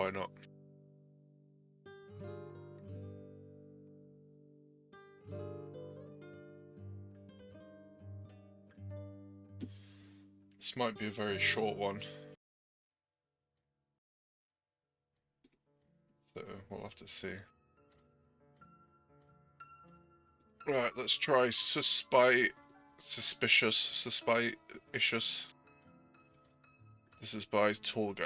why not? This might be a very short one. So we'll have to see. Right, let's try Suspicious. This is by Tall Guy.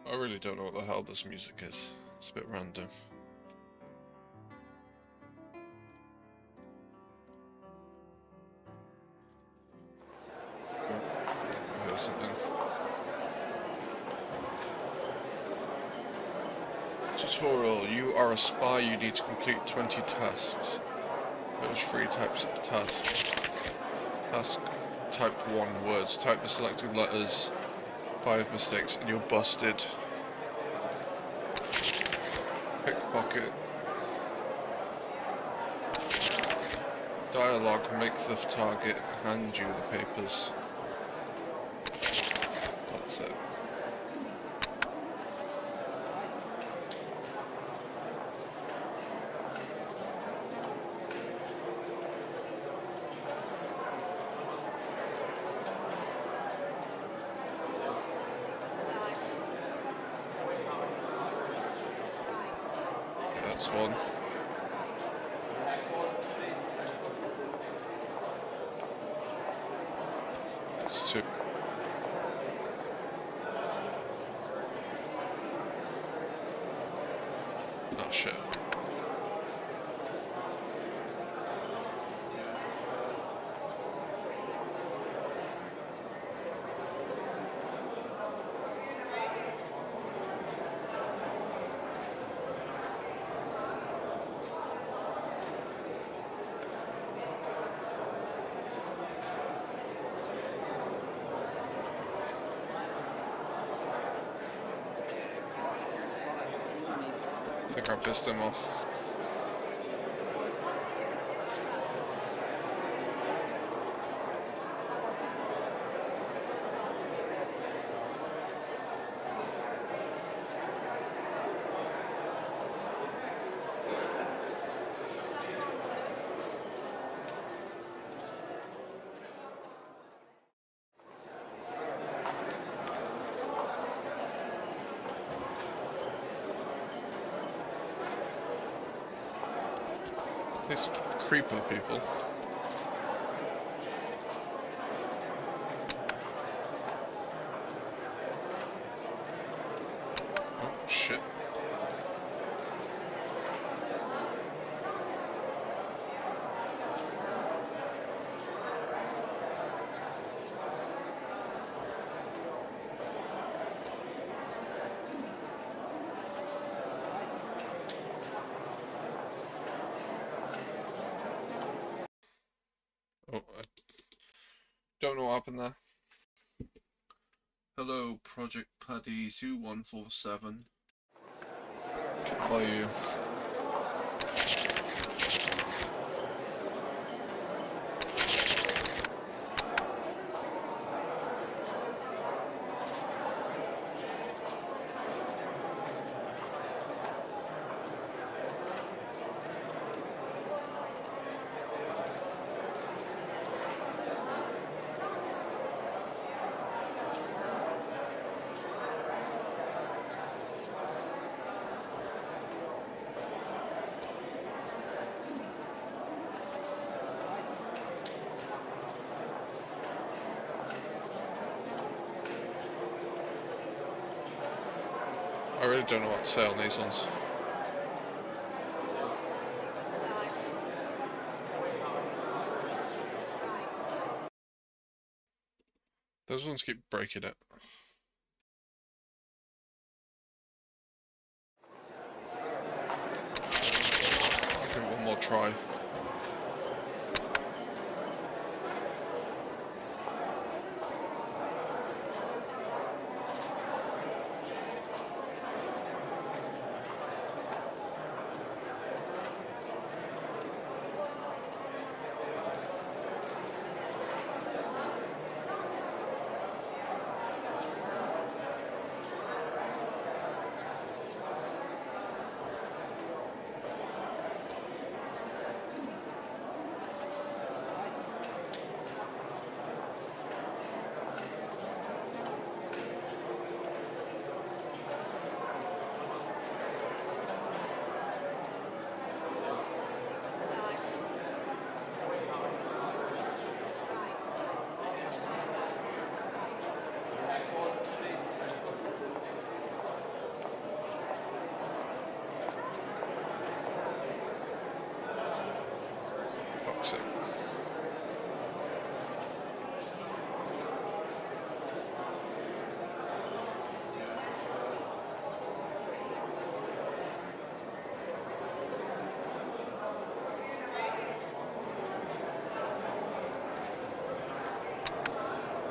I really don't know what the hell this music is. It's a bit random. I heard something. Tutorial. You are a spy. You need to complete 20 tasks. There's 3 types of tasks. Task type 1 words. Type the selected letters. 5 mistakes and you're busted. Pickpocket. Dialogue. Make the target hand you the papers. That's it. That's one. That's 2. Oh shit. I think I pissed them off. These creeper people. Oh shit. Oh, I don't know what happened there. Hello, Project Paddy 2147. How are you? I really don't know what to say on these ones. Those ones keep breaking it. I'll give it one more try.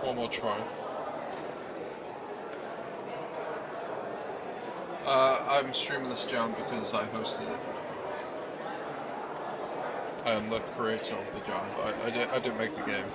One more try. I'm streaming this jam because I hosted it. I am the creator of the jam, but I didn't make the game.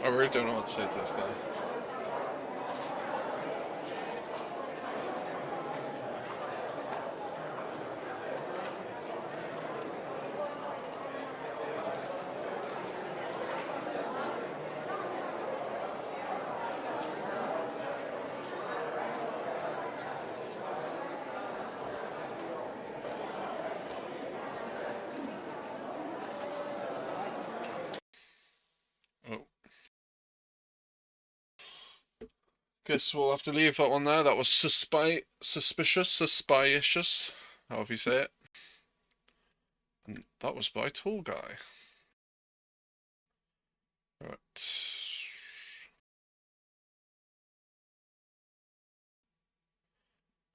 I really don't know what to say to this guy. Oh. Guess we'll have to leave that one there. That was suspicious, however you say it. And that was by Tool Guy. Right.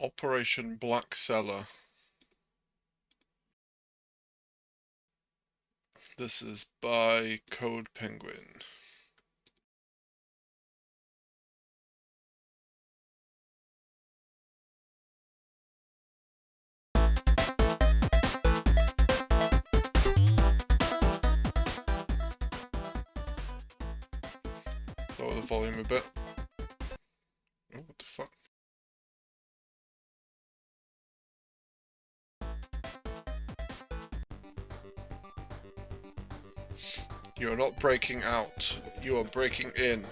Operation Black Cellar. This is by Code Penguin. Lower the volume a bit. Oh, what the fuck? You are not breaking out. You are breaking in.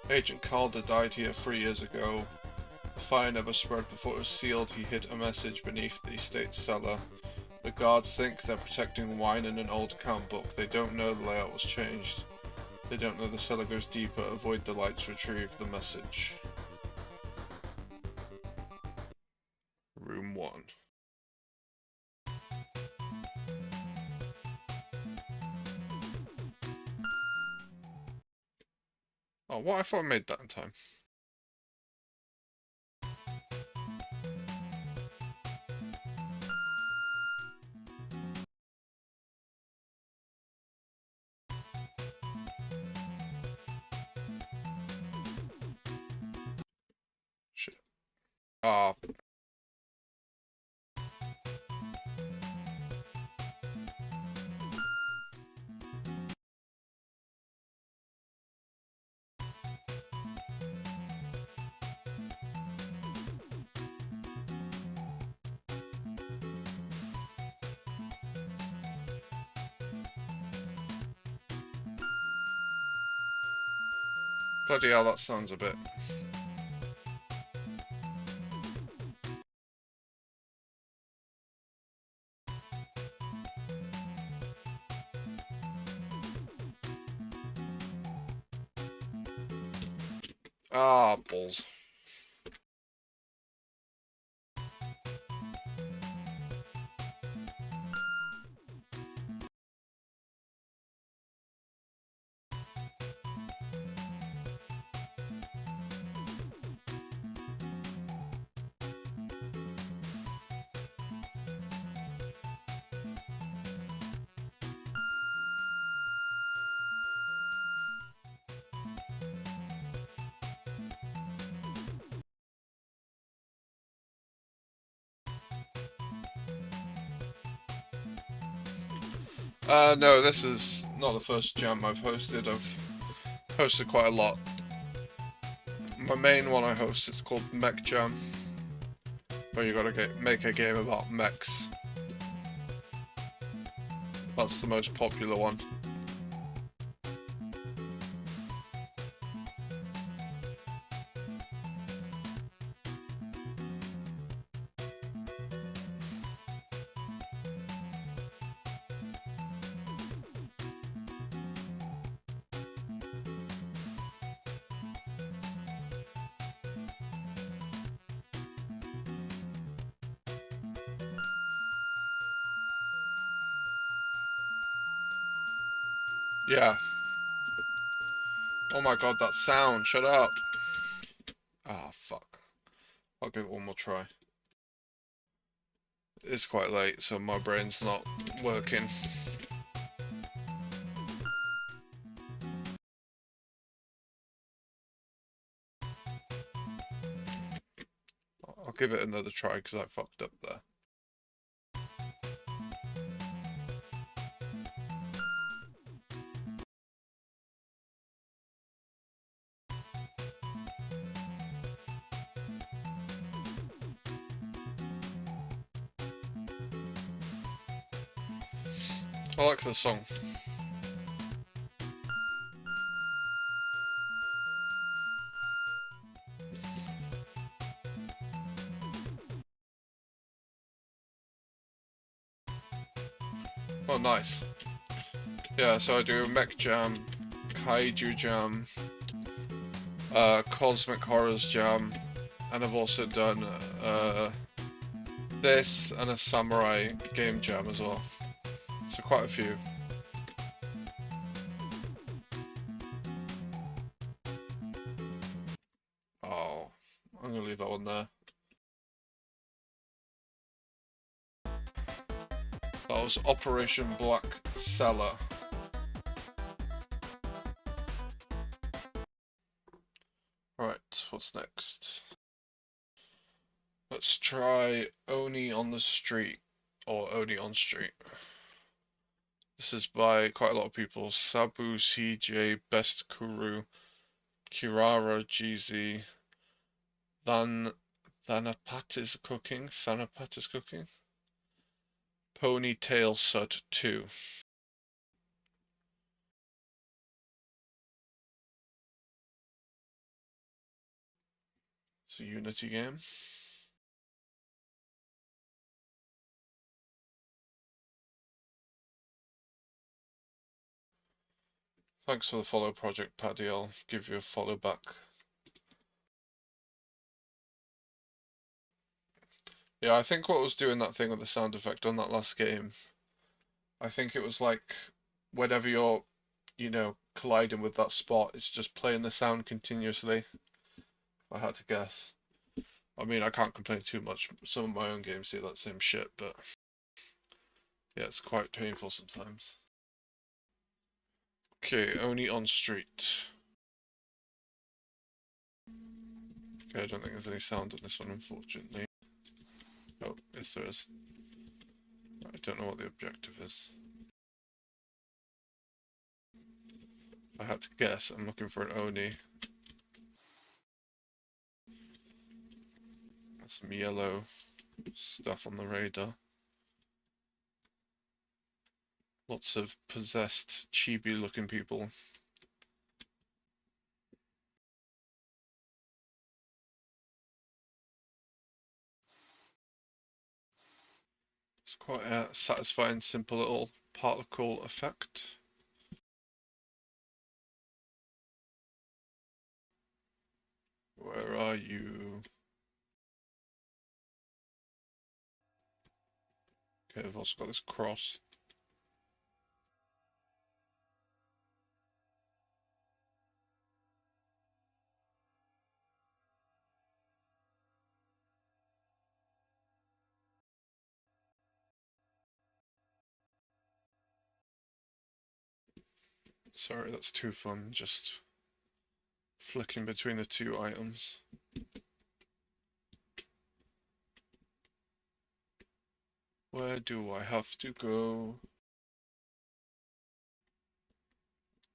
Agent Calder died here 3 years ago. The fire never spread before it was sealed. He hid a message beneath the estate cellar. The guards think they're protecting wine in an old account book. They don't know the layout was changed. They don't know the cellar goes deeper. Avoid the lights. Retrieve the message. Room 1. Oh, what? I thought I made that in time. Shit. Ah. Bloody hell, that sounds a bit... Ah, balls. No, this is not the first jam I've hosted. I've hosted quite a lot. My main one I host is called Mech Jam, where you gotta make a game about mechs. That's the most popular one. Yeah. Oh my god, that sound. Shut up. Ah, fuck. I'll give it one more try. It's quite late, so my brain's not working. I'll give it another try because I fucked up there. I like the song. Oh, nice. Yeah, so I do Mech Jam, Kaiju Jam, Cosmic Horrors Jam, and I've also done this and a Samurai Game Jam as well. So quite a few. Oh, I'm gonna leave that one there. That was Operation Black Cellar. Right, what's next? Let's try Oni on the Street, or Oni on Street. This is by quite a lot of people. Sabu, CJ, Best Kuru, Kirara, GZ, Thanapat is cooking, Ponytail Sud 2. It's a Unity game. Thanks for the follow, Project Paddy. I'll give you a follow back. Yeah, I think what was doing that thing with the sound effect on that last game, I think it was like whenever you're, colliding with that spot, it's just playing the sound continuously, if I had to guess. I mean, I can't complain too much. Some of my own games do that same shit, but yeah, it's quite painful sometimes. Okay, Oni on Street. Okay, I don't think there's any sound on this one, unfortunately. Oh, yes there is. I don't know what the objective is. If I had to guess, I'm looking for an Oni. Some yellow stuff on the radar. Lots of possessed, chibi looking people. It's quite a satisfying, simple little particle effect. Where are you? Okay, I've also got this cross. Sorry, that's too fun, just flicking between the two items. Where do I have to go?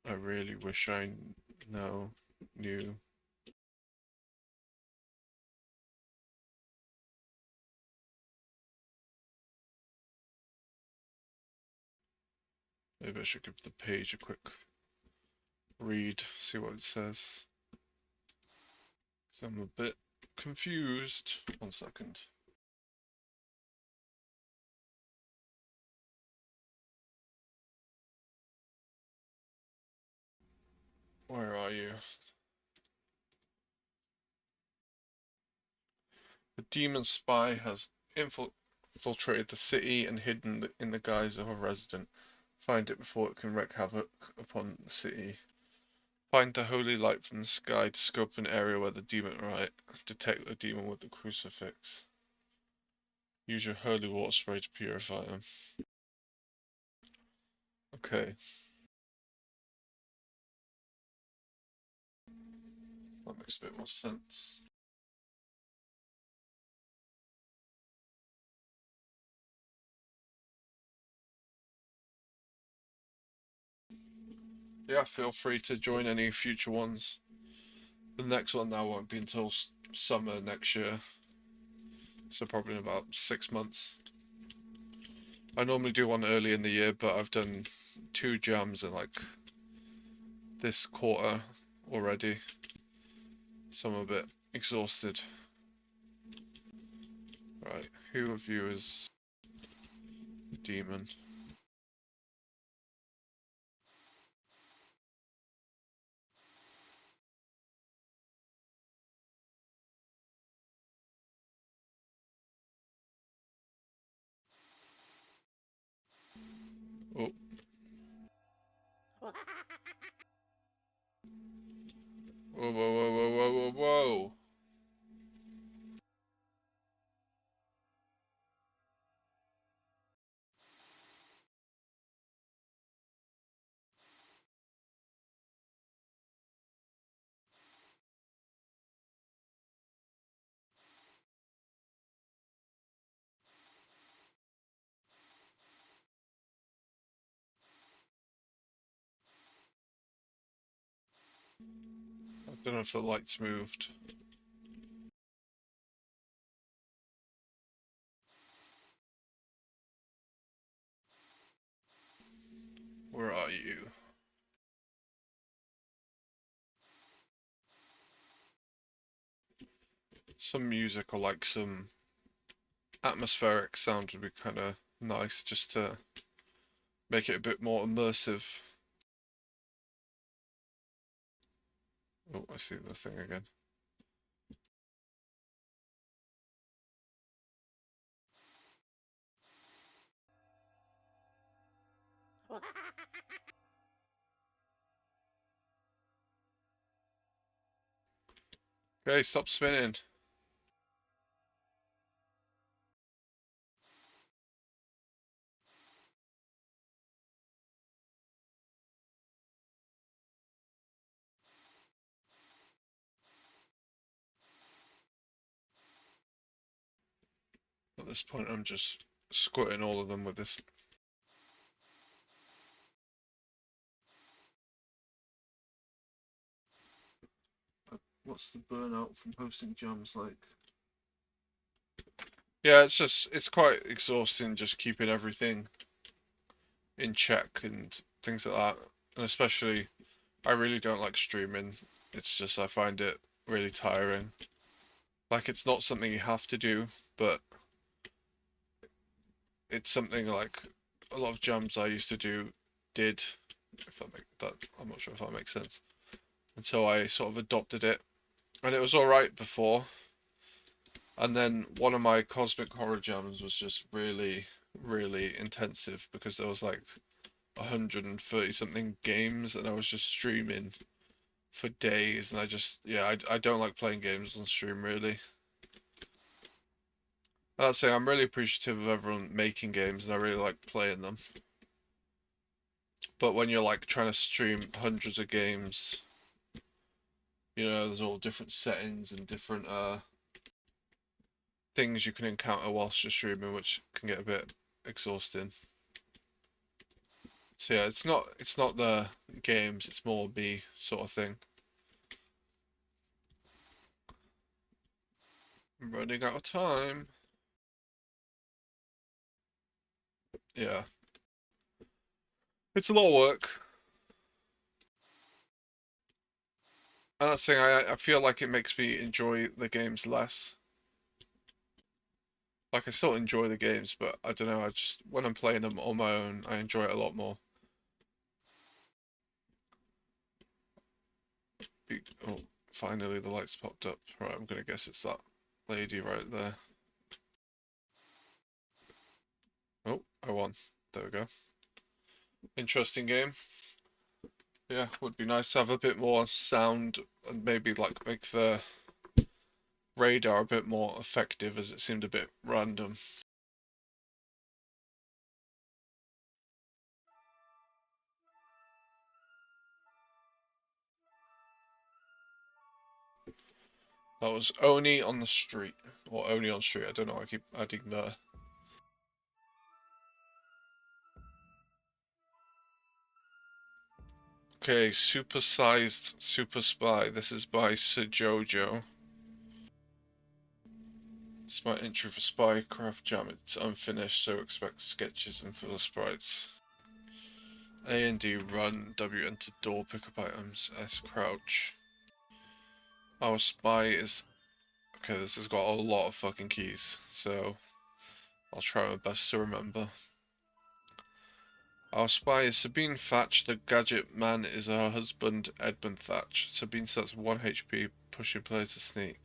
I really wish I knew. Maybe I should give the page a quick read, see what it says. So I'm a bit confused. 1 second. Where are you? The demon spy has infiltrated the city and hidden in the guise of a resident. Find it before it can wreak havoc upon the city. Find the holy light from the sky to scope an area where the demon right. Detect the demon with the crucifix. Use your holy water spray to purify them. Okay. That makes a bit more sense. Yeah, feel free to join any future ones. The next one now won't be until summer next year. So probably in about 6 months. I normally do one early in the year, but I've done 2 jams in like this quarter already. So I'm a bit exhausted. Right, who of you is demon? Oh. Whoa, whoa, whoa, whoa, whoa, whoa, whoa! I don't know if the lights moved. Where are you? Some music or like some atmospheric sound would be kind of nice just to make it a bit more immersive. Oh, I see the thing again. Okay, stop spinning. At this point, I'm just squirting all of them with this. What's the burnout from hosting jams like? Yeah, it's quite exhausting just keeping everything in check and things like that. And especially, I really don't like streaming. It's just, I find it really tiring. Like, it's not something you have to do, but it's something like a lot of jams I used to do did. If that make that, I'm not sure if that makes sense. And so I sort of adopted it, and it was all right before. And then one of my cosmic horror jams was just really, really intensive because there was like 130 something games, and I was just streaming for days. And I just, yeah, I don't like playing games on stream really. I'd say I'm really appreciative of everyone making games, and I really like playing them. But when you're like trying to stream hundreds of games, you know, there's all different settings and different things you can encounter whilst you're streaming, which can get a bit exhausting. So yeah, it's not the games, it's more me sort of thing. I'm running out of time. Yeah. It's a lot of work. And that's the thing, I feel like it makes me enjoy the games less. Like I still enjoy the games, but I don't know, I just when I'm playing them on my own, I enjoy it a lot more. Oh, finally the lights popped up. Right, I'm gonna guess it's that lady right there. Oh, I won. There we go. Interesting game. Yeah, would be nice to have a bit more sound and maybe like make the radar a bit more effective as it seemed a bit random. That was Oni on the street. Or Oni on street, I don't know, I keep adding the... Okay, Supersized Super Spy. This is by Sir Jojo. It's my entry for Spycraft Jam. It's unfinished, so expect sketches and filler sprites. A and D run, W enter door, pick up items, S crouch. Our spy is... Okay, this has got a lot of fucking keys, so I'll try my best to remember. Our spy is Sabine Thatch, the gadget man is her husband Edmund Thatch. Sabine sets 1 HP, pushing players to sneak.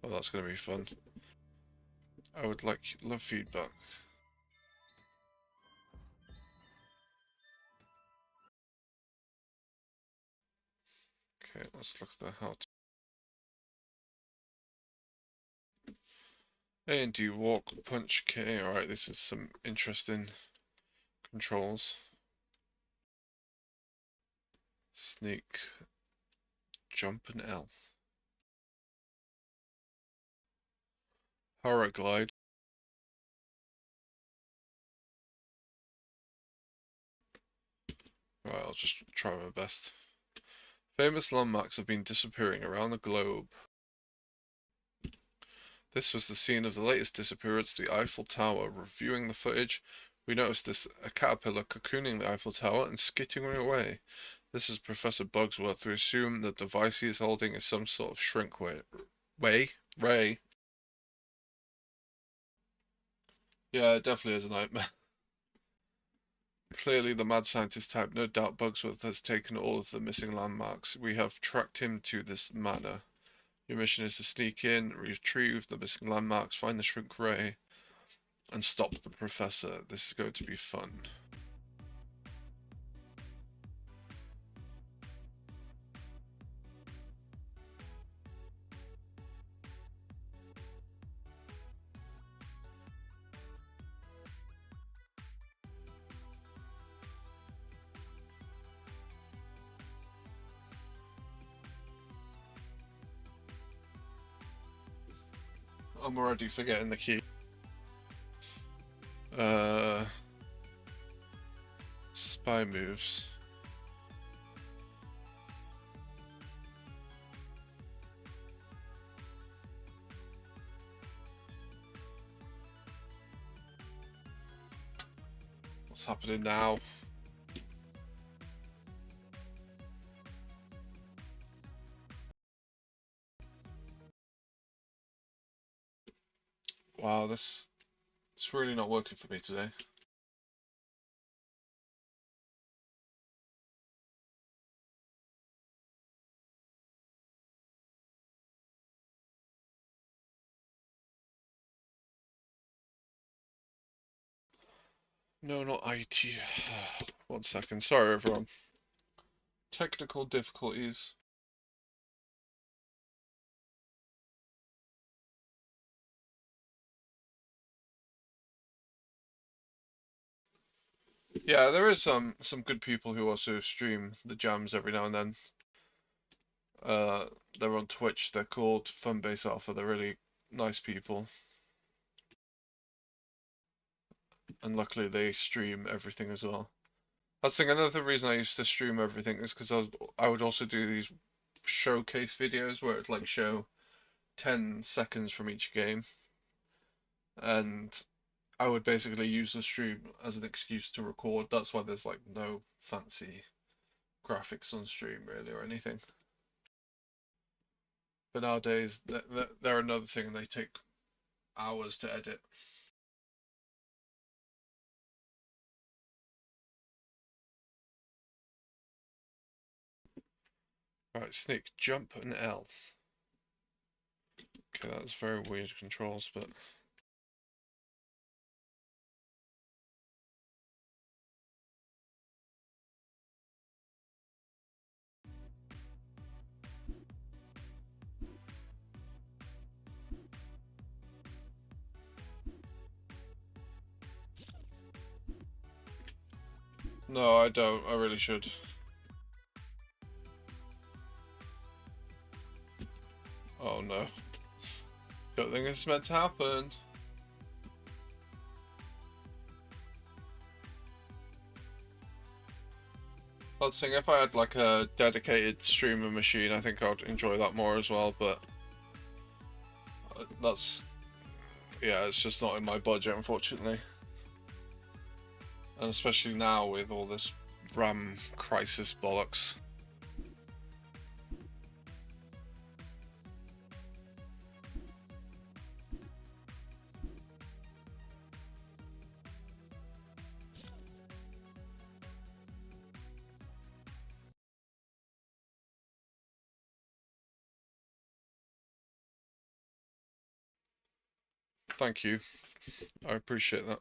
Oh, that's gonna be fun. I would love feedback. Okay, let's look at the how to. A and D walk, punch, K. Alright, this is some interesting controls. Sneak, jump and L. Paraglide. Right, I'll just try my best. Famous landmarks have been disappearing around the globe. This was the scene of the latest disappearance, the Eiffel Tower. Reviewing the footage, we noticed a caterpillar cocooning the Eiffel Tower and skittering away. This is Professor Bugsworth. We assume the device he is holding is some sort of shrink ray. Yeah, it definitely is a nightmare. Clearly the mad scientist type. No doubt Bugsworth has taken all of the missing landmarks. We have tracked him to this manor. Your mission is to sneak in, retrieve the missing landmarks, find the shrink ray, and stop the professor. This is going to be fun. I'm already forgetting the key. Spy moves. What's happening now? Wow, it's really not working for me today. No, not IT. 1 second. Sorry, everyone. Technical difficulties. Yeah, there is some good people who also stream the jams every now and then. They're on Twitch. They're called Funbase Alpha. They're really nice people. And luckily they stream everything as well. That's the thing, another reason I used to stream everything is because I would also do these showcase videos where it'd like show 10 seconds from each game. And I would basically use the stream as an excuse to record. That's why there's like no fancy graphics on stream really or anything. But nowadays they're another thing and they take hours to edit. Alright, sneak, jump and L. Okay, that's very weird controls, but... No, I don't. I really should. Oh no. Don't think it's meant to happen. I'd think if I had like a dedicated streamer machine, I think I'd enjoy that more as well, but that's, yeah, it's just not in my budget, unfortunately. And especially now with all this RAM crisis bollocks. Thank you. I appreciate that.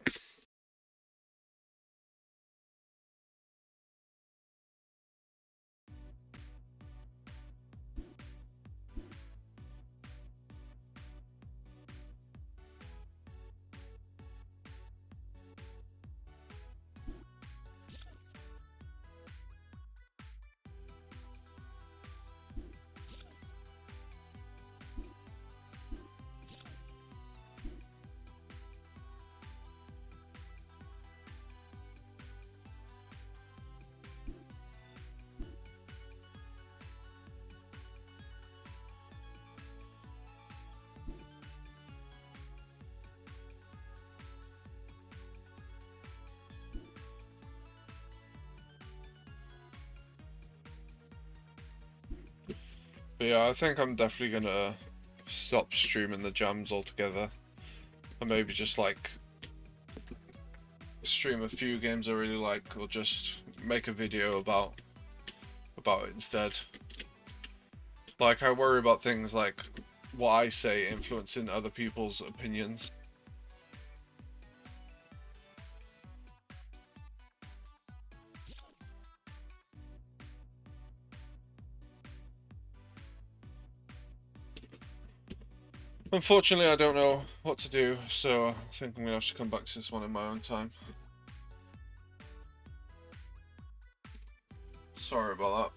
But yeah, I think I'm definitely gonna stop streaming the jams altogether. Or maybe just like stream a few games I really like, or just make a video about it instead. Like, I worry about things like what I say influencing other people's opinions. Unfortunately, I don't know what to do, so I think I'm gonna have to come back to this one in my own time. Sorry about that.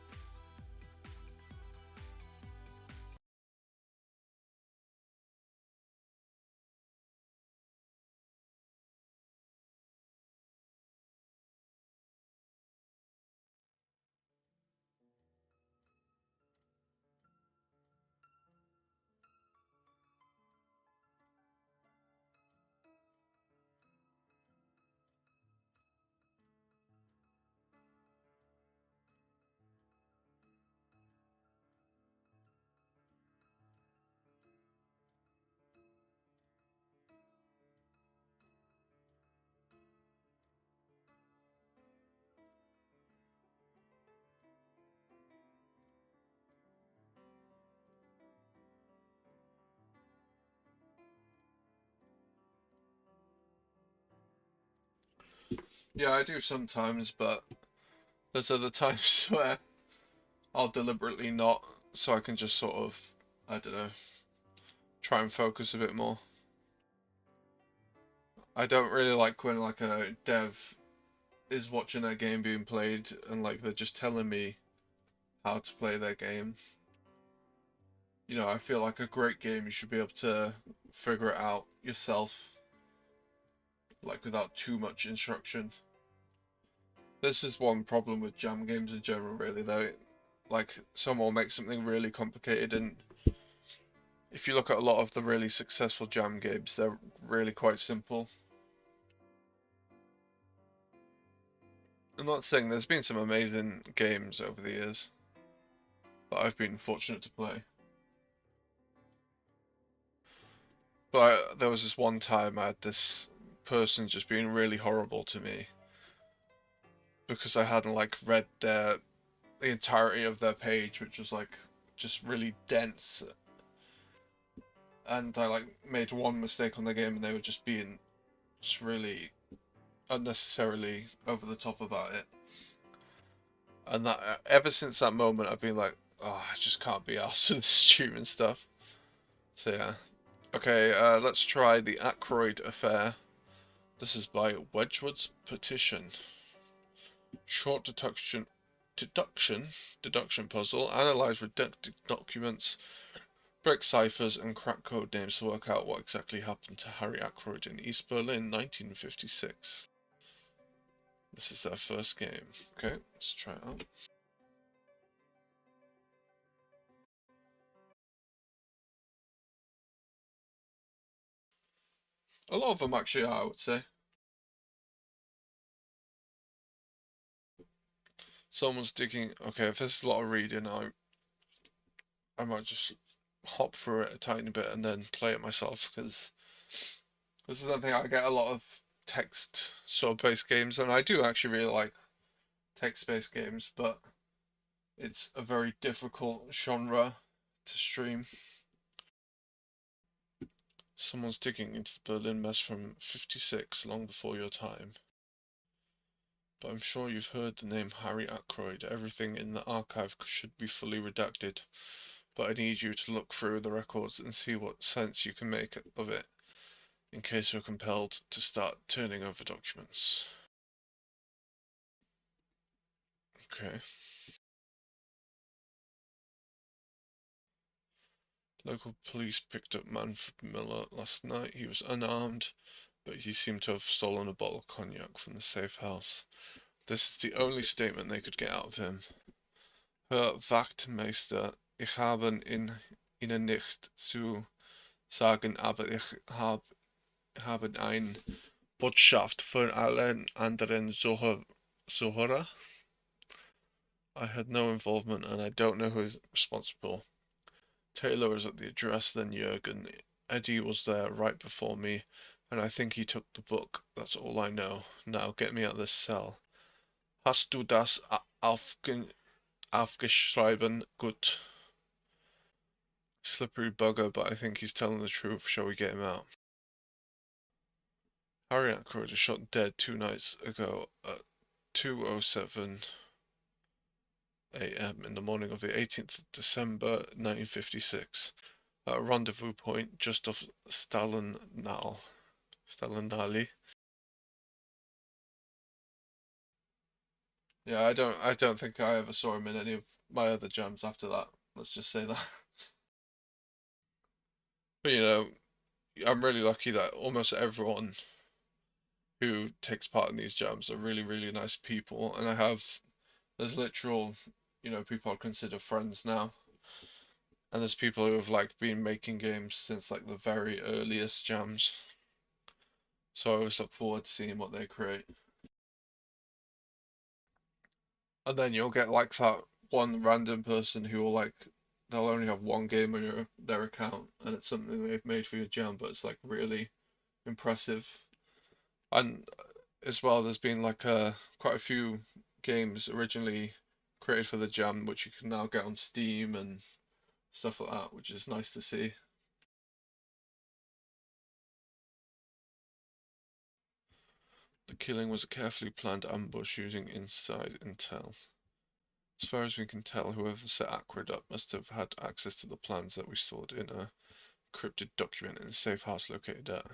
Yeah, I do sometimes, but there's other times where I'll deliberately not, so I can just sort of, I don't know, try and focus a bit more. I don't really like when like a dev is watching a game being played and like they're just telling me how to play their game. You know, I feel like a great game you should be able to figure it out yourself, like without too much instruction. This is one problem with jam games in general, really, though. Like, someone will make something really complicated, and if you look at a lot of the really successful jam games, they're really quite simple. I'm not saying there's been some amazing games over the years that I've been fortunate to play. But there was this one time I had this person just being really horrible to me because I hadn't like read the entirety of their page, which was like just really dense, and I like made one mistake on the game and they were just being just really unnecessarily over the top about it. And that ever since that moment I've been like, oh, I just can't be arsed with this streaming stuff. So yeah. Okay, let's try the Ackroyd Affair. This is by Wedgwood's Petition. Short deduction puzzle. Analyze redacted documents, break ciphers, and crack code names to work out what exactly happened to Harry Ackroyd in East Berlin, 1956. This is their first game. Okay, let's try it out. A lot of them actually are, I would say. Someone's digging. Okay, if there's a lot of reading, I might just hop through it a tiny bit and then play it myself, because this is the thing. I get a lot of text sort of based games, and I do actually really like text based games, but it's a very difficult genre to stream. Someone's digging into the Berlin mess from 56, long before your time. But I'm sure you've heard the name Harry Ackroyd. Everything in the archive should be fully redacted, but I need you to look through the records and see what sense you can make of it, in case we're compelled to start turning over documents. Okay. Local police picked up Manfred Miller last night. He was unarmed, but he seemed to have stolen a bottle of cognac from the safe house. This is the only statement they could get out of him. Herr Wachtmeister, ich habe Ihnen nicht zu sagen, aber ich habe eine Botschaft für alle anderen Sucher. I had no involvement and I don't know who is responsible. Taylor was at the address, then Jürgen. Eddie was there right before me, and I think he took the book. That's all I know. Now get me out of this cell. Hast du das aufgeschrieben? Gut. Slippery bugger, but I think he's telling the truth. Shall we get him out? Harry Ackroyd was shot dead 2 nights ago at 2:07 a.m. in the morning of the 18th of December 1956 at a rendezvous point just off Stalinali. Yeah, I don't think I ever saw him in any of my other jams after that. Let's just say that. But I'm really lucky that almost everyone who takes part in these jams are really, really nice people, and there's literal, people I'd consider friends now. And there's people who have like been making games since like the very earliest jams. So I always look forward to seeing what they create. And then you'll get like that one random person who will they'll only have one game on their account, and it's something they've made for your jam, but it's like really impressive. And as well, there's been like quite a few games originally created for the jam, which you can now get on Steam and stuff like that, which is nice to see. The killing was a carefully planned ambush using inside intel. As far as we can tell, whoever set Ackroyd up must have had access to the plans that we stored in a encrypted document in a safe house located at.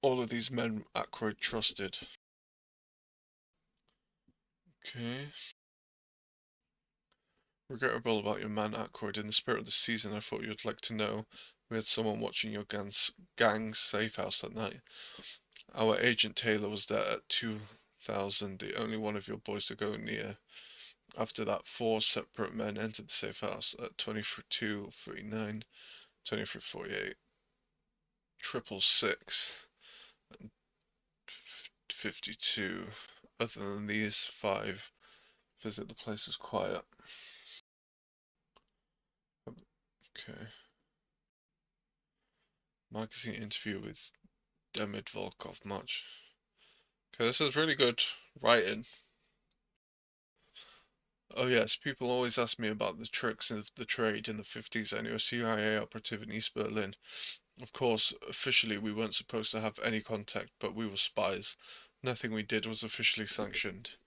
All of these men Ackroyd trusted. Okay. Regrettable about your man Ackroyd. In the spirit of the season, I thought you'd like to know we had someone watching your gang's safe house that night. Our agent Taylor was there at 2000, the only one of your boys to go near. After that, 4 separate men entered the safe house at 22:39, 23:48, 666, and 52. Other than these 5, visit the place was quiet. Okay. Magazine interview with Demid Volkov match. Okay, this is really good writing. Oh yes, people always ask me about the tricks of the trade in the 50s. I knew a CIA operative in East Berlin. Of course, officially we weren't supposed to have any contact, but we were spies. Nothing we did was officially sanctioned.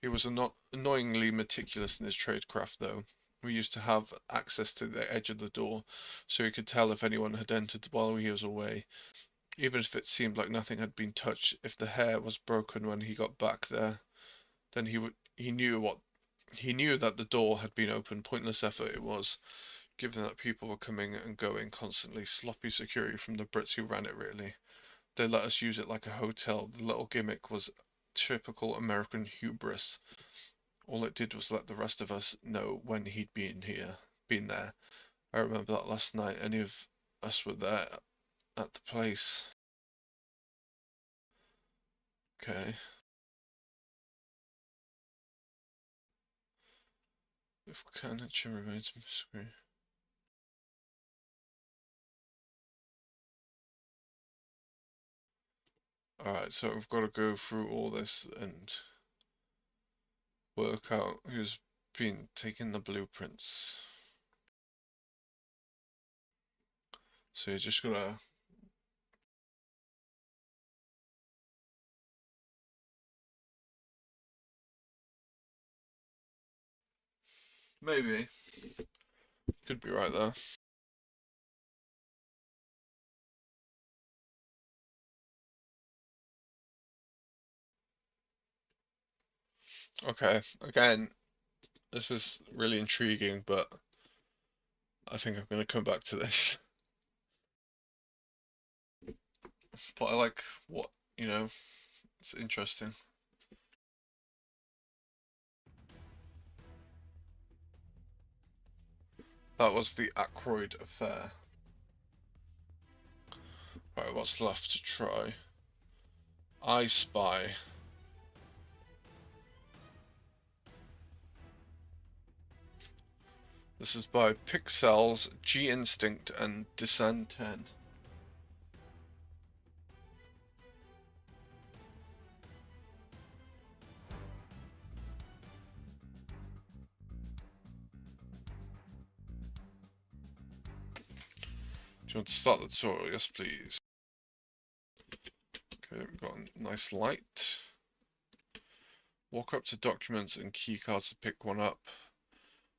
He was annoyingly meticulous in his tradecraft, though. We used to have access to the edge of the door, so he could tell if anyone had entered while he was away. Even if it seemed like nothing had been touched, if the hair was broken when he got back there, then he knew that the door had been opened. Pointless effort it was, given that people were coming and going constantly. Sloppy security from the Brits who ran it, really. They let us use it like a hotel. The little gimmick was typical American hubris. All it did was let the rest of us know when he'd been there. I remember that last night. Any of us were there at the place. Okay. If furniture remains a mystery. Alright, so we've got to go through all this and work out who's been taking the blueprints. So you're just gonna... Maybe. Could be right there. Okay, again, this is really intriguing, but I think I'm gonna come back to this. But I like what, it's interesting. That was the Ackroyd affair. Right, what's left to try? I Spy. This is by Pixels, G Instinct, and Descend 10. Do you want to start the tutorial? Yes, please. Okay, we've got a nice light. Walk up to documents and keycards to pick one up.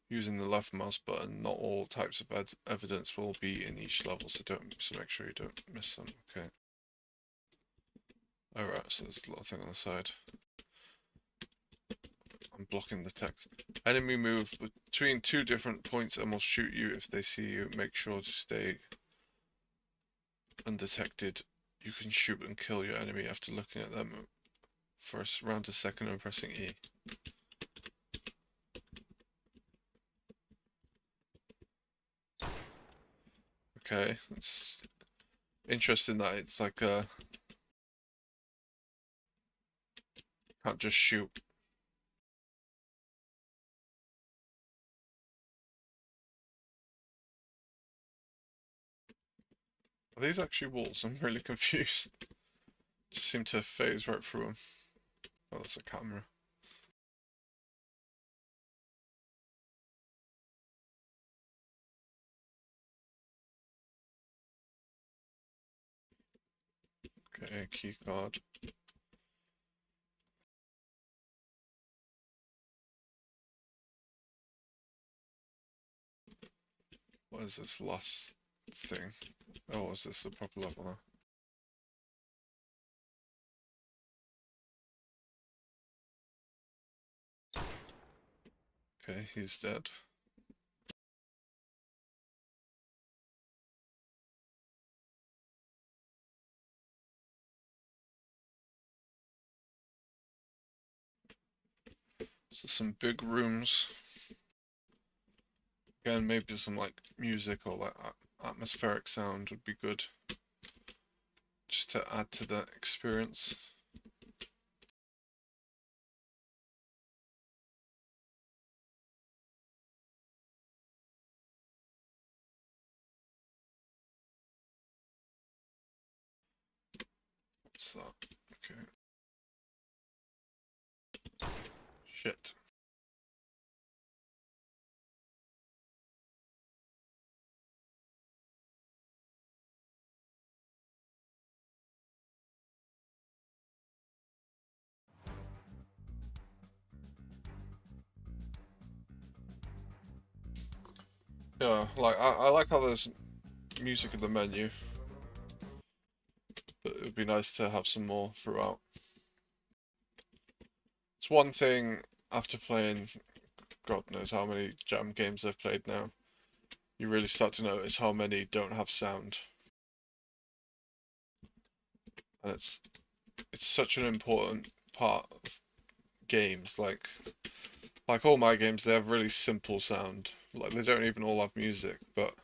Using the left mouse button, not all types of evidence will be in each level, so make sure you don't miss them. Okay. Alright, so there's a little thing on the side. I'm blocking the text. Enemy move between 2 different points and will shoot you if they see you. Make sure to stay undetected. You can shoot and kill your enemy after looking at them for around a second and pressing E. Okay, it's interesting that it's like can't just shoot. Are these actually walls? I'm really confused. Just seem to phase right through them. Oh, that's a camera. Okay, key card. What is this last thing? Oh, is this the proper level now? Okay, he's dead. So some big rooms. Again, maybe some like music or like atmospheric sound would be good. Just to add to the experience. What's that? Okay. Shit. Yeah, like I like how there's music in the menu. be nice to have some more throughout. It's one thing after playing God knows how many Jam games I've played now, you really start to notice how many don't have sound. And it's such an important part of games. Like all my games, they have really simple sound. Like they don't even all have music, but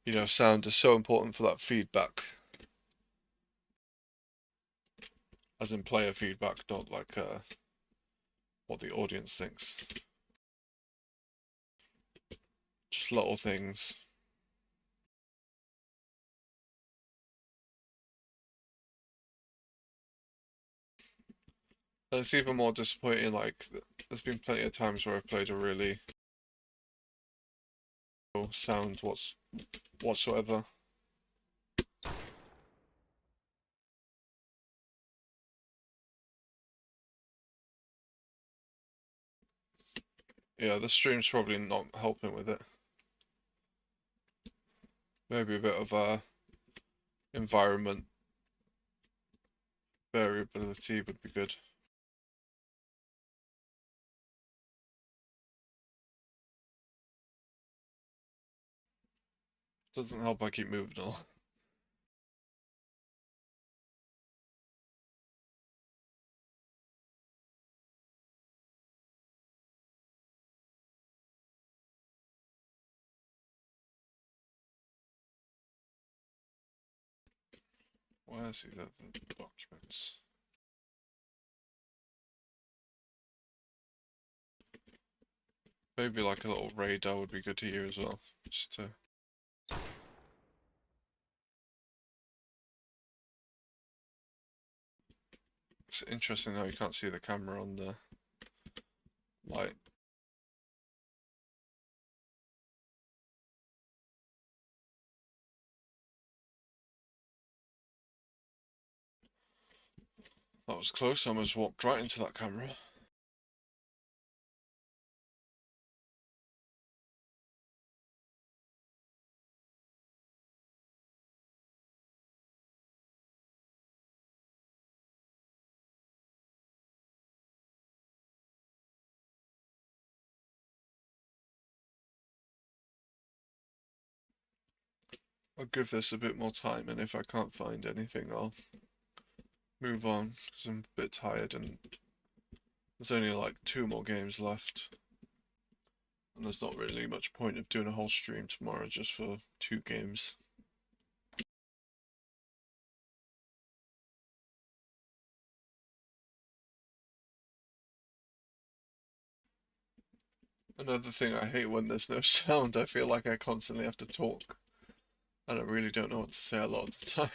you know, sound is so important for that feedback. As in player feedback, not like what the audience thinks. Just little things. And it's even more disappointing, like, there's been plenty of times where I've played a really low sound whatsoever. Yeah, the stream's probably not helping with it. Maybe a bit of environment variability would be good. Doesn't help I keep moving on. Why is he the documents? Maybe like a little radar would be good to hear as well. Just to... It's interesting how you can't see the camera on the light. That was close, I almost walked right into that camera. I'll give this a bit more time, and if I can't find anything, I'll move on, because I'm a bit tired, and there's only like 2 more games left. And there's not really much point of doing a whole stream tomorrow just for 2 games. Another thing I hate when there's no sound, I feel like I constantly have to talk. And I really don't know what to say a lot of the time.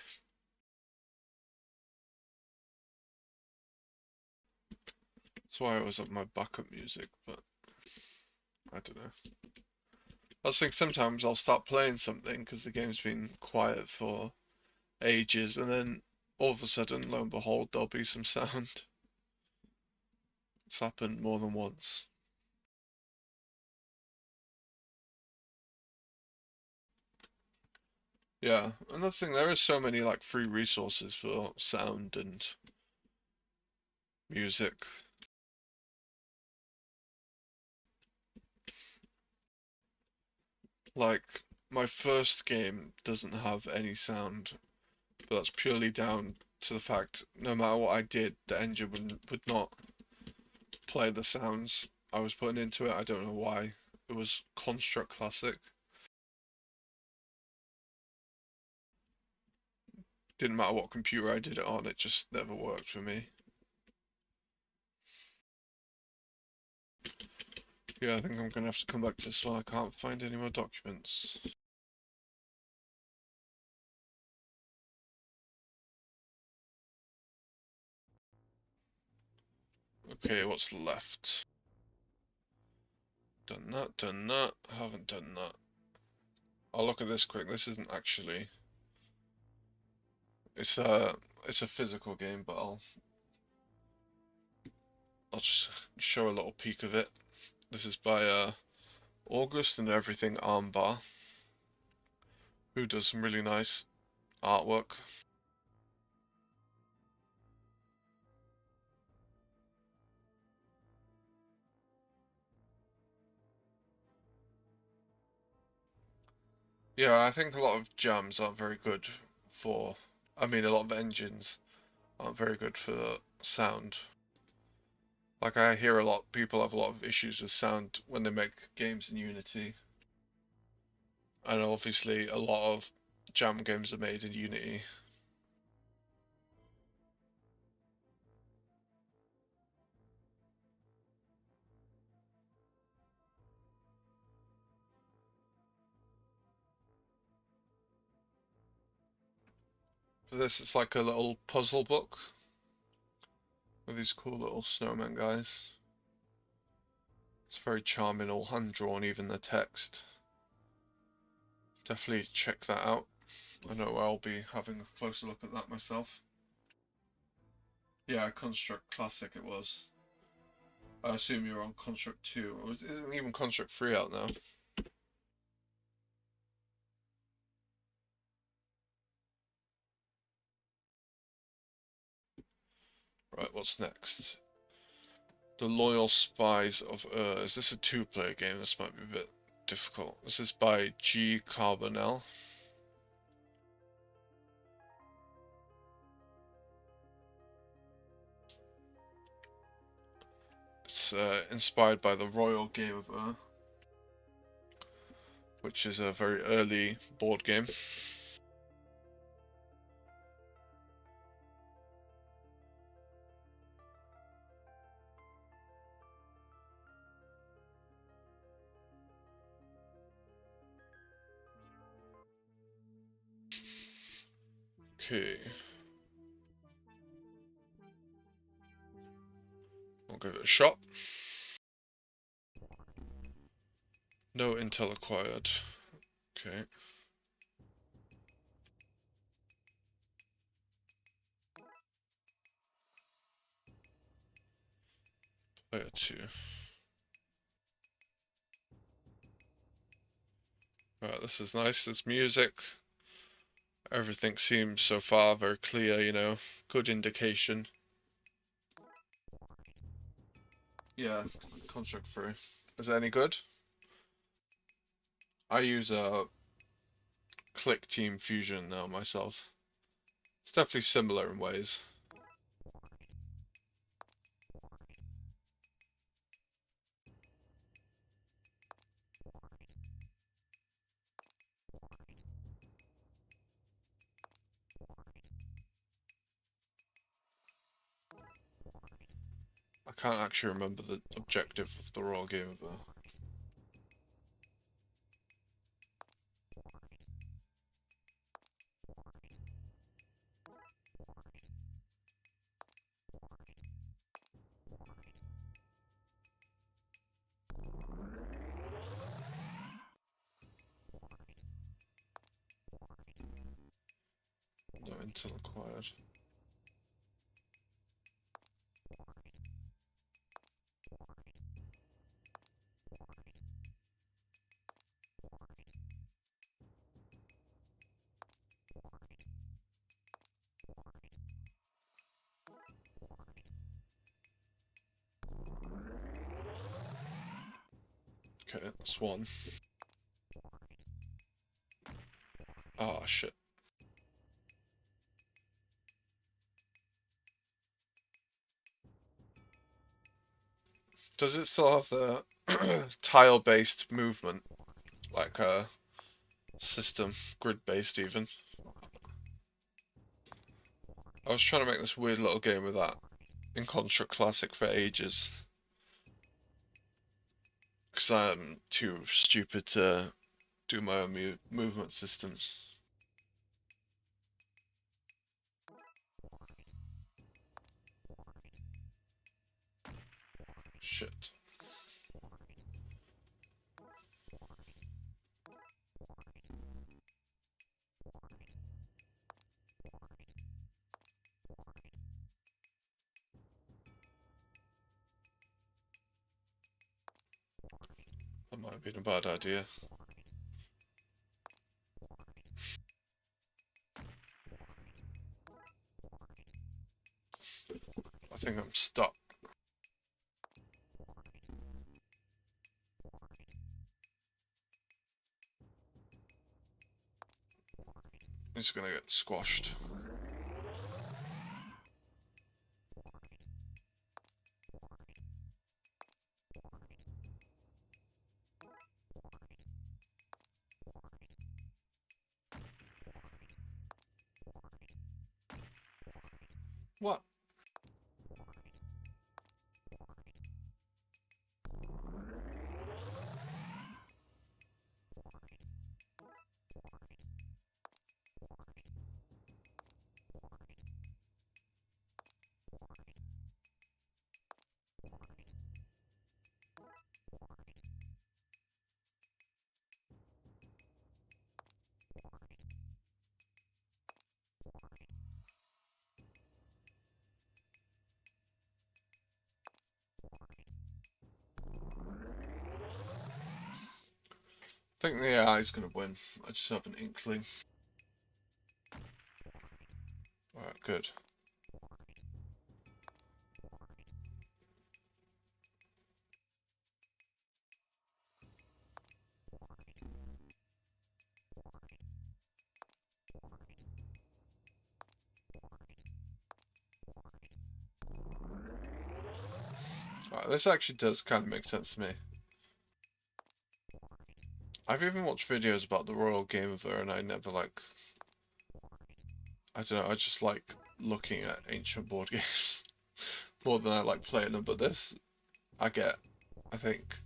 That's why I always have my backup music, but I don't know. I was thinking sometimes I'll start playing something because the game's been quiet for ages, and then all of a sudden, lo and behold, there'll be some sound. It's happened more than once. Yeah, another thing, there is so many like free resources for sound and music. Like, my first game doesn't have any sound, but that's purely down to the fact no matter what I did, the engine would not play the sounds I was putting into it. I don't know why. It was Construct Classic. Didn't matter what computer I did it on, it just never worked for me. Yeah, I think I'm gonna have to come back to this one. I can't find any more documents. Okay, what's left? Done that, done that. Haven't done that. I'll look at this quick. This isn't actually... It's a physical game, but I'll just show a little peek of it. This is by August and Everything Armbar, who does some really nice artwork. Yeah, I think a lot of jams aren't very good for, I mean, a lot of engines aren't very good for sound. Like I hear a lot, people have a lot of issues with sound when they make games in Unity. And obviously a lot of jam games are made in Unity. For this, it's like a little puzzle book with these cool little snowman guys. It's very charming, all hand-drawn, even the text. Definitely check that out. I know I'll be having a closer look at that myself. Yeah, Construct Classic it was. I assume you're on Construct 2. Or isn't even Construct 3 out now? Right, what's next? The Loyal Spies of Is this a two-player game? This might be a bit difficult. This is by G. Carbonell. It's inspired by the Royal Game of which is a very early board game. Okay. I'll give it a shot. No intel acquired. Okay. Player 2. Right, this is nice. There's music. Everything seems so far very clear, you know. Good indication. Yeah, Construct 3. Is it any good? I use Click Team Fusion now myself. It's definitely similar in ways. I can't actually remember the objective of the Royal Game of No intel acquired. Okay, that's one. Oh shit. Does it still have the tile-based movement? Like a system, grid-based even? I was trying to make this weird little game with that in Construct Classic for ages. Because I'm too stupid to do my own movement systems. Shit. That might have been a bad idea. I think I'm stuck. He's gonna get squashed. What? I think the AI is gonna win. I just have an inkling. Alright, good. Alright, this actually does kind of make sense to me. I've even watched videos about the Royal Game of It, and I never like... I don't know, I just like looking at ancient board games more than I like playing them, but this, I get. I think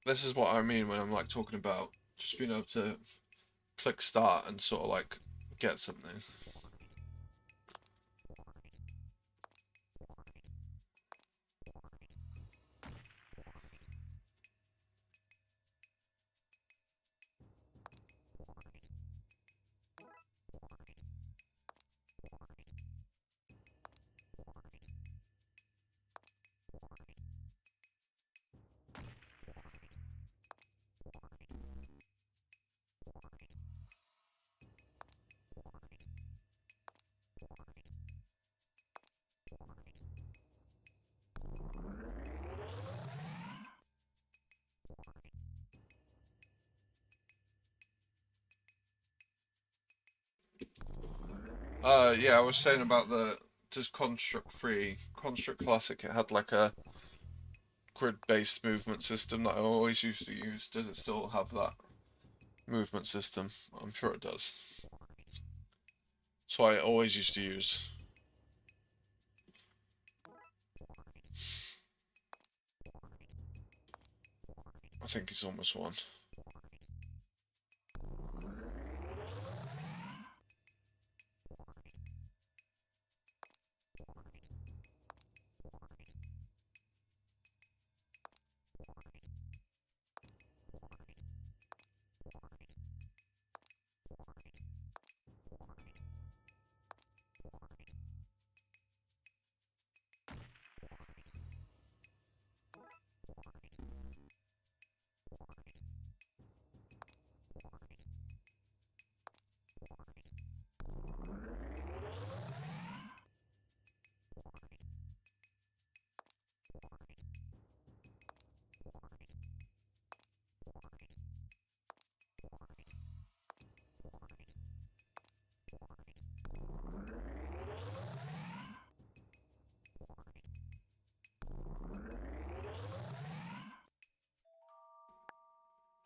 this is what I mean when I'm like talking about just being able to click start and sort of like get something. Yeah, I was saying about the just Construct 3, Construct Classic. It had like a grid-based movement system that I always used to use. Does it still have that movement system? I'm sure it does. That's why I always used to use. I think he's almost won.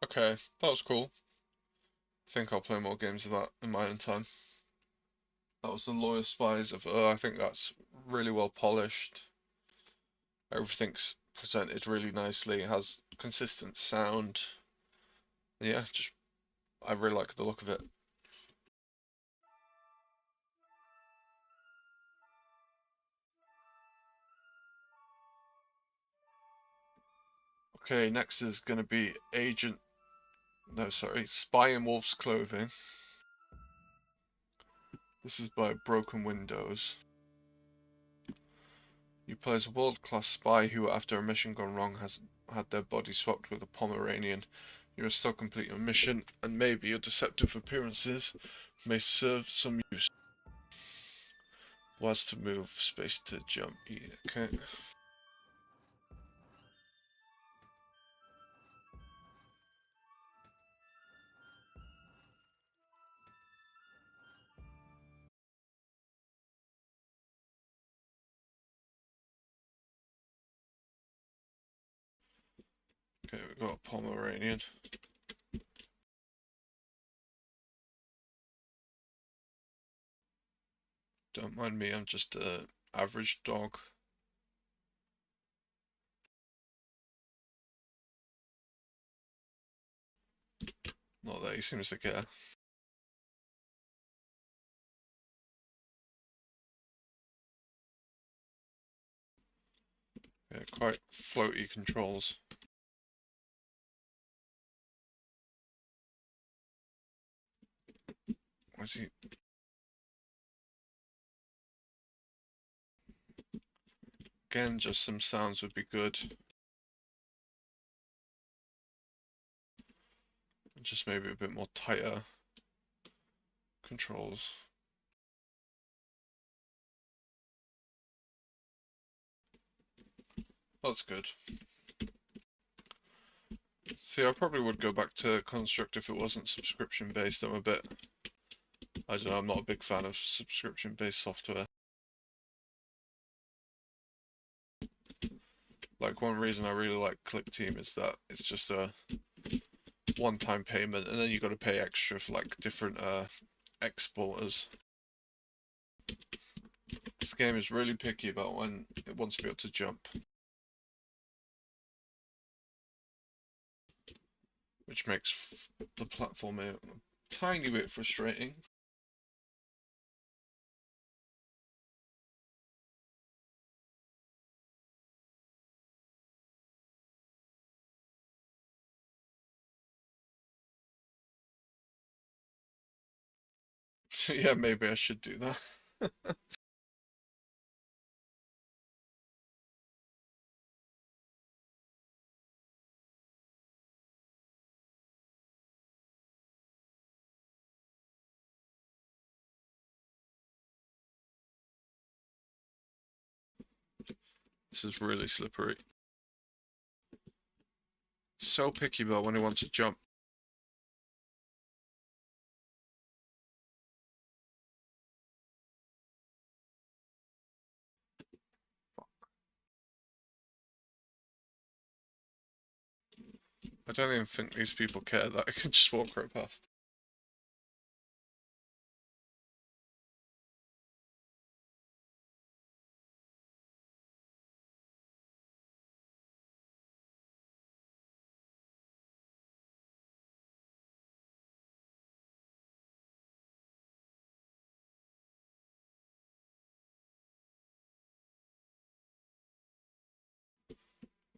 Okay, that was cool. I think I'll play more games of that in my own time. That was the Loyal Spies of I think that's really well polished. Everything's presented really nicely. It has consistent sound. Yeah, just I really like the look of it. Okay, next is gonna be Spy in Wolf's Clothing. This is by Broken Windows. You play as a world-class spy who, after a mission gone wrong, has had their body swapped with a Pomeranian. You must still complete your mission, and maybe your deceptive appearances may serve some use. Was to move, space to jump. Yeah, okay. Okay, we got Pomeranian. Don't mind me, I'm just a average dog. Not that he seems to care. Yeah, quite floaty controls. Where's he? Again, just some sounds would be good. Just maybe a bit more tighter controls. That's good. See, I probably would go back to Construct if it wasn't subscription based. I don't know, I'm not a big fan of subscription based software. Like, one reason I really like ClickTeam is that it's just a one-time payment, and then you got to pay extra for like different exporters. This game is really picky about when it wants to be able to jump, which makes the platforming a tiny bit frustrating. So yeah, maybe I should do that. This is really slippery. So picky about when he wants to jump. I don't even think these people care that I can just walk right past.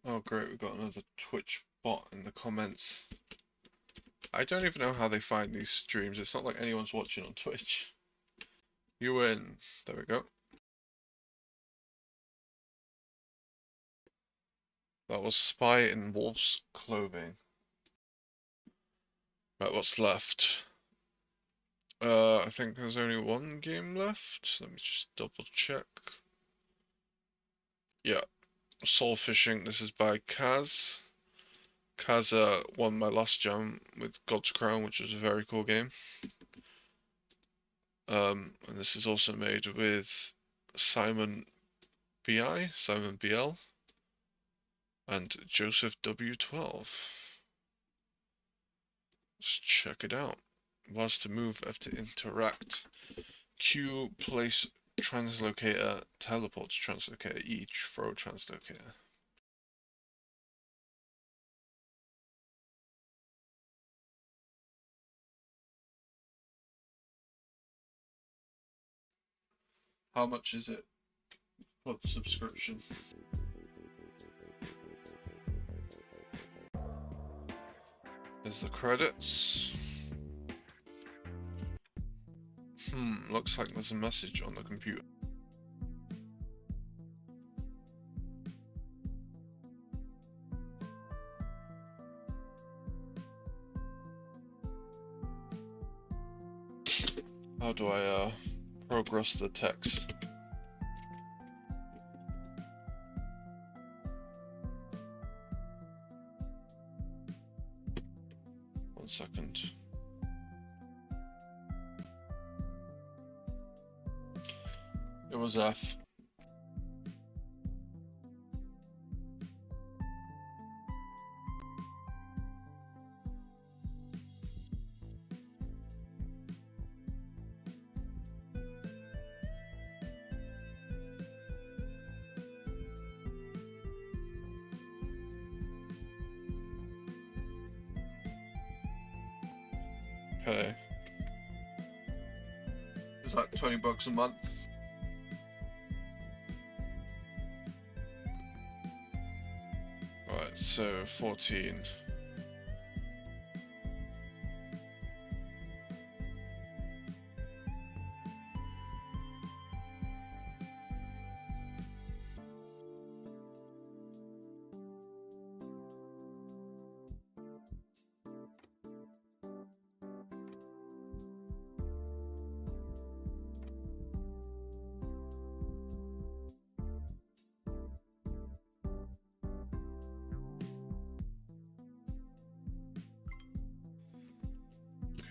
Oh great, we've got another Twitch bot in the comments. I don't even know how they find these streams. It's not like anyone's watching on Twitch. You win. There we go. That was Spy in Wolf's Clothing. Right, what's left? I think there's only one game left. Let me just double check. Yeah, Soul Fishing. This is by Kaz. Kaz won my last jam with God's Crown, which was a very cool game. And this is also made with Simon Simon BL, and Joseph W12. Let's check it out. Was to move, F to interact. Q, place translocator, teleport to translocator, E, throw translocator. How much is it for the subscription? There's the credits. Looks like there's a message on the computer. How do I progress the text? One second. It was F. Okay. Is that $20 a month? Right, so 14.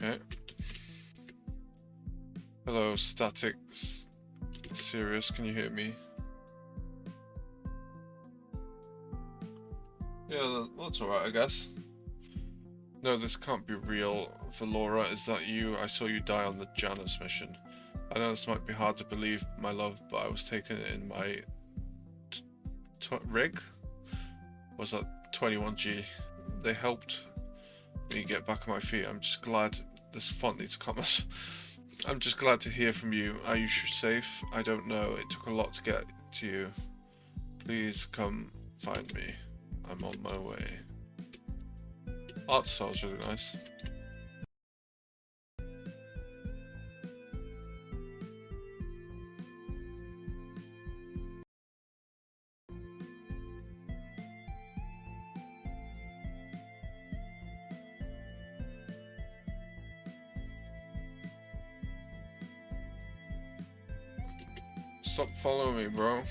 Okay. Hello, static. Serious, can you hear me? Yeah, that's alright, I guess. No, this can't be real. Valora, is that you? I saw you die on the Janus mission. I know this might be hard to believe, my love, but I was taken in my rig? Was that 21G? They helped me get back on my feet. I'm just glad this font needs commas. I'm just glad to hear from you. Are you safe? I don't know. It took a lot to get to you. Please come find me. I'm on my way. Art style's really nice. Stop following me, bro.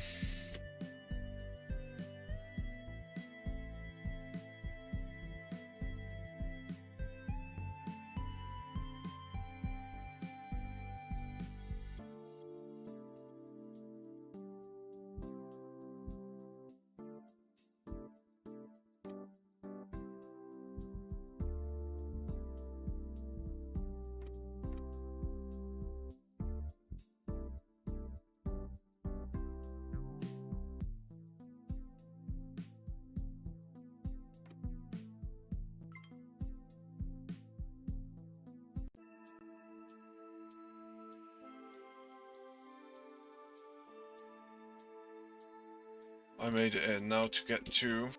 I made it in. Now to get to...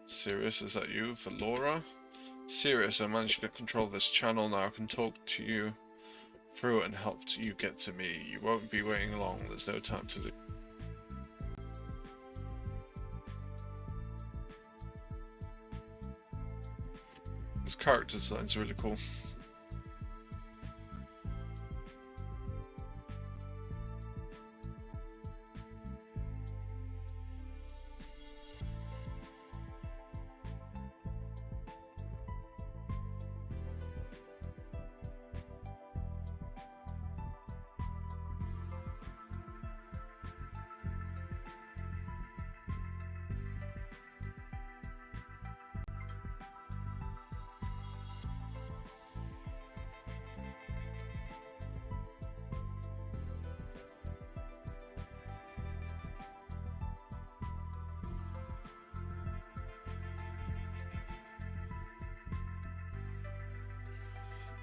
Sirius, is that you? Valora? Sirius, I managed to get control of this channel. Now I can talk to you through it and help you get to me. You won't be waiting long. There's no time to lose. This character design's really cool.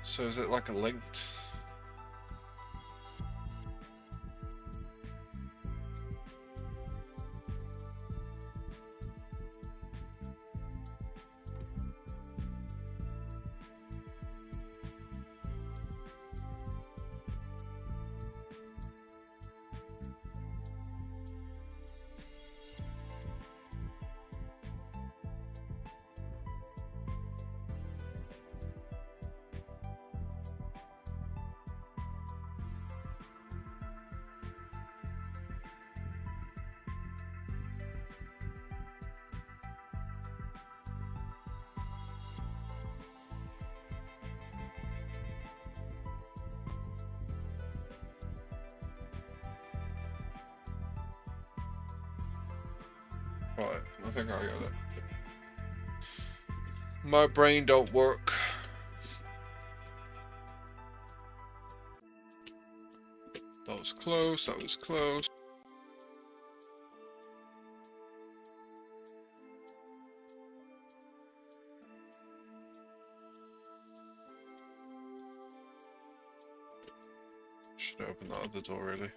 So is it like a linked? Right, I think I got it. My brain don't work. That was close, that was close. Should open that other door, really.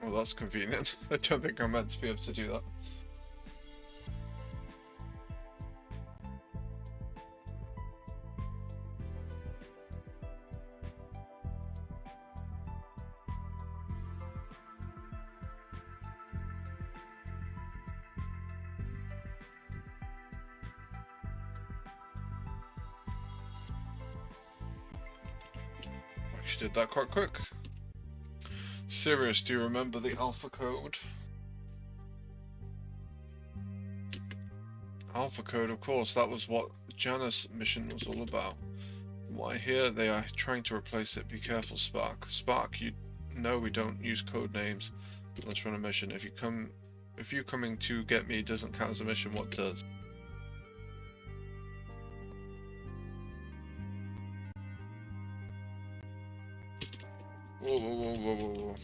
Well, that's convenient. I don't think I'm meant to be able to do that. Actually did that quite quick. Sirius, do you remember the alpha code? Alpha code, of course, that was what Janus' mission was all about. What I hear, they are trying to replace it. Be careful, Spark. Spark, you know we don't use code names. Let's run a mission. If you coming to get me doesn't count as a mission, what does? Whoa, whoa, whoa, whoa, whoa, whoa.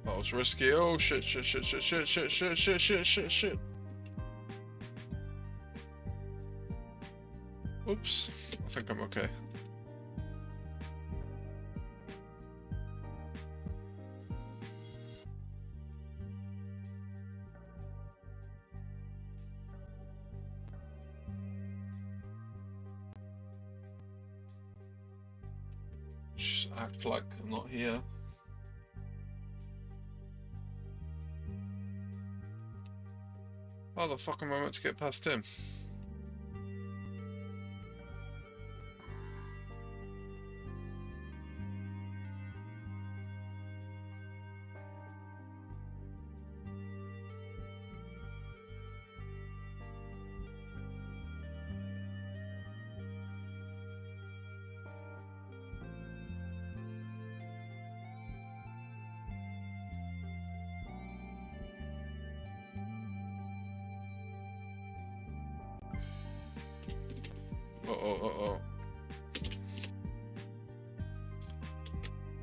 That was risky. Oh shit, shit, shit, shit, shit, shit, shit, shit, shit, shit, shit. Oops. I think I'm okay. Just act like I'm not here. How the fuck am I meant to get past him? Uh-oh.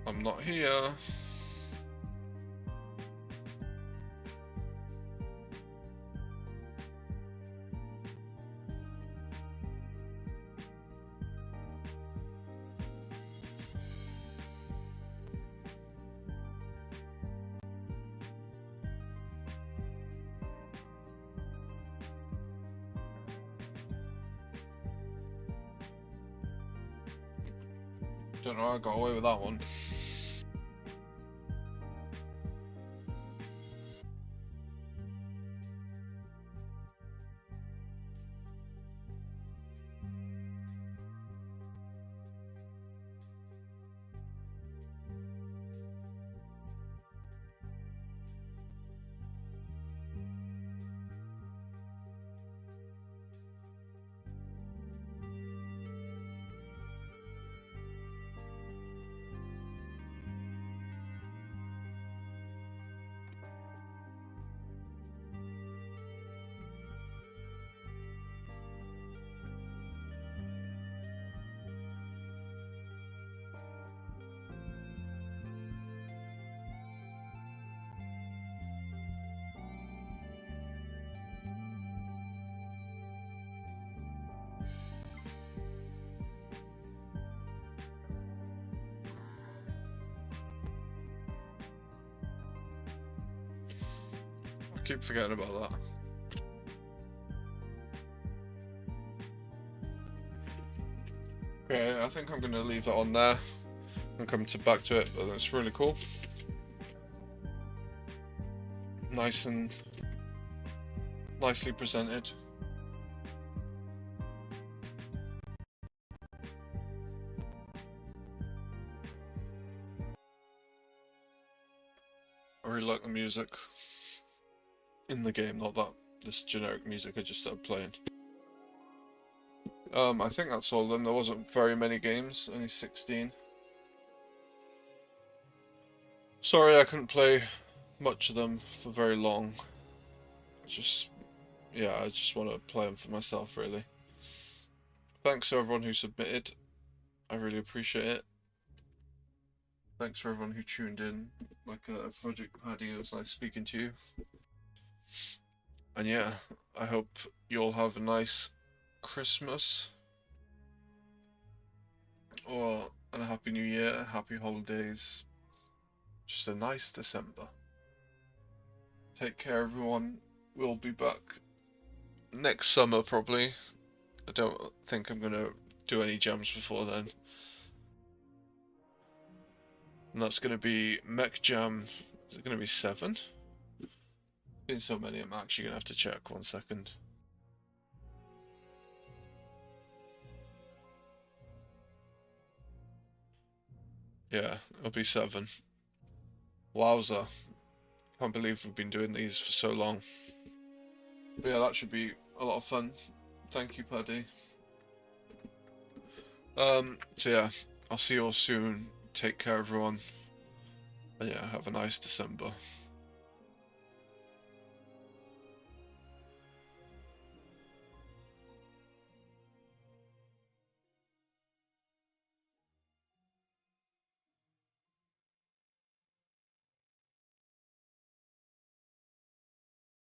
I'm not here. Don't know how I got away with that one. I keep forgetting about that. Okay, I think I'm going to leave that on there. and come back to it, but that's really cool. Nice and nicely presented. I really like the music in the game, not that this generic music I just started playing. I think that's all of them. There wasn't very many games, only 16. Sorry I couldn't play much of them for very long. Yeah, I just want to play them for myself, really. Thanks to everyone who submitted. I really appreciate it. Thanks for everyone who tuned in. Like Project Paddy, it was nice speaking to you. And yeah, I hope you all have a nice Christmas. Or a happy new year, happy holidays. Just a nice December. Take care, everyone. We'll be back next summer, probably. I don't think I'm gonna do any jams before then. And that's gonna be Mech Jam. Is it gonna be 7? Been so many, I'm actually gonna have to check 1 second. Yeah, it'll be 7. Wowza. Can't believe we've been doing these for so long. But yeah, that should be a lot of fun. Thank you, Paddy. So yeah, I'll see you all soon. Take care, everyone. And yeah, have a nice December.